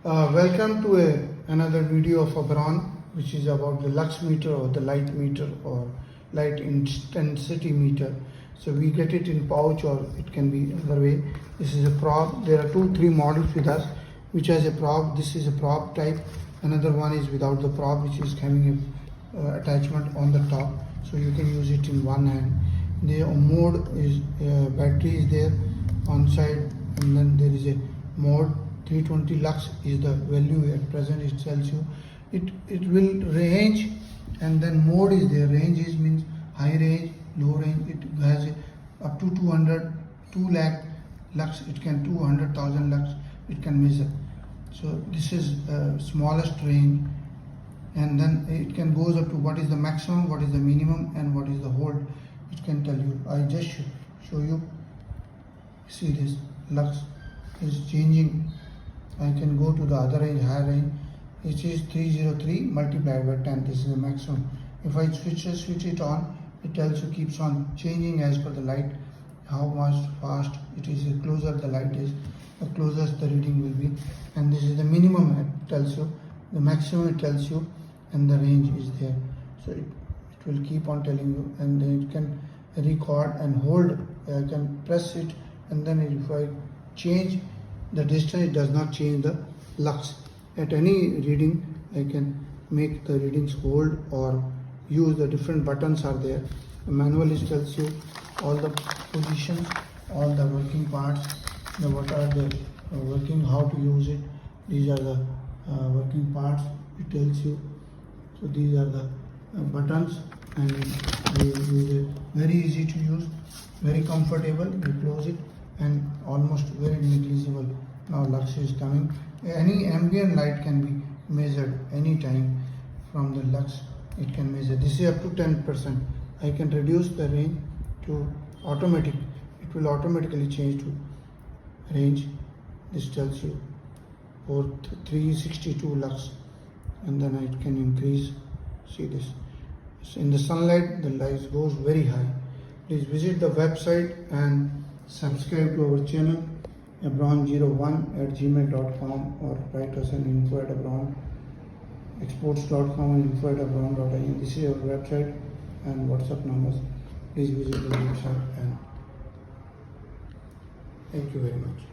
Welcome to another video of abron, which is about the lux meter or the light meter or light intensity meter. So we get it in pouch or it can be other way. This is a probe. There are 2-3 models with us which has a probe. This is a probe type. Another one is without the probe, which is having a attachment on the top, so you can use it in one hand. The mode is battery is there on side, and then there is a mode. 320 lux is the value at present. It tells you it will range, and then mode is there. Range is means high range, low range. It has up to 2 lakh lux. It can 200,000 lux it can measure. So this is smallest range, and then it can goes up to what is the maximum, what is the minimum, and what is the hold. It can tell you. I just show you. See, this lux is changing. I can go to the other range, higher range, which is 303 multiplied by 10. This is the maximum. If I switch it on, it tells you keeps on changing as per the light, how much fast it is. The closer the light is, the closer the reading will be. And this is the minimum, it tells you. The maximum it tells you, and the range is there. So it will keep on telling you, and then it can record and hold. I can press it, and then if I change the distance, it does not change the lux. At any reading, I can make the readings hold or use the different buttons are there. The manual tells you all the positions, all the working parts, what are the working, how to use it. These are the working parts. It tells you. So these are the buttons, and you use it. Very easy to use, very comfortable. You close it, and almost very negligible. Now lux is coming. Any ambient light can be measured anytime from the lux. It can measure. This is up to 10%. I can reduce the range to automatic. It will automatically change to range. This tells you for 362 lux, and then it can increase. See this. So in the sunlight, the light goes very high. Please visit the website and subscribe to our channel abron01@gmail.com, or write us an info@abronexports.com and info@abron.in. This is our website and WhatsApp numbers. Please visit the website, and thank you very much.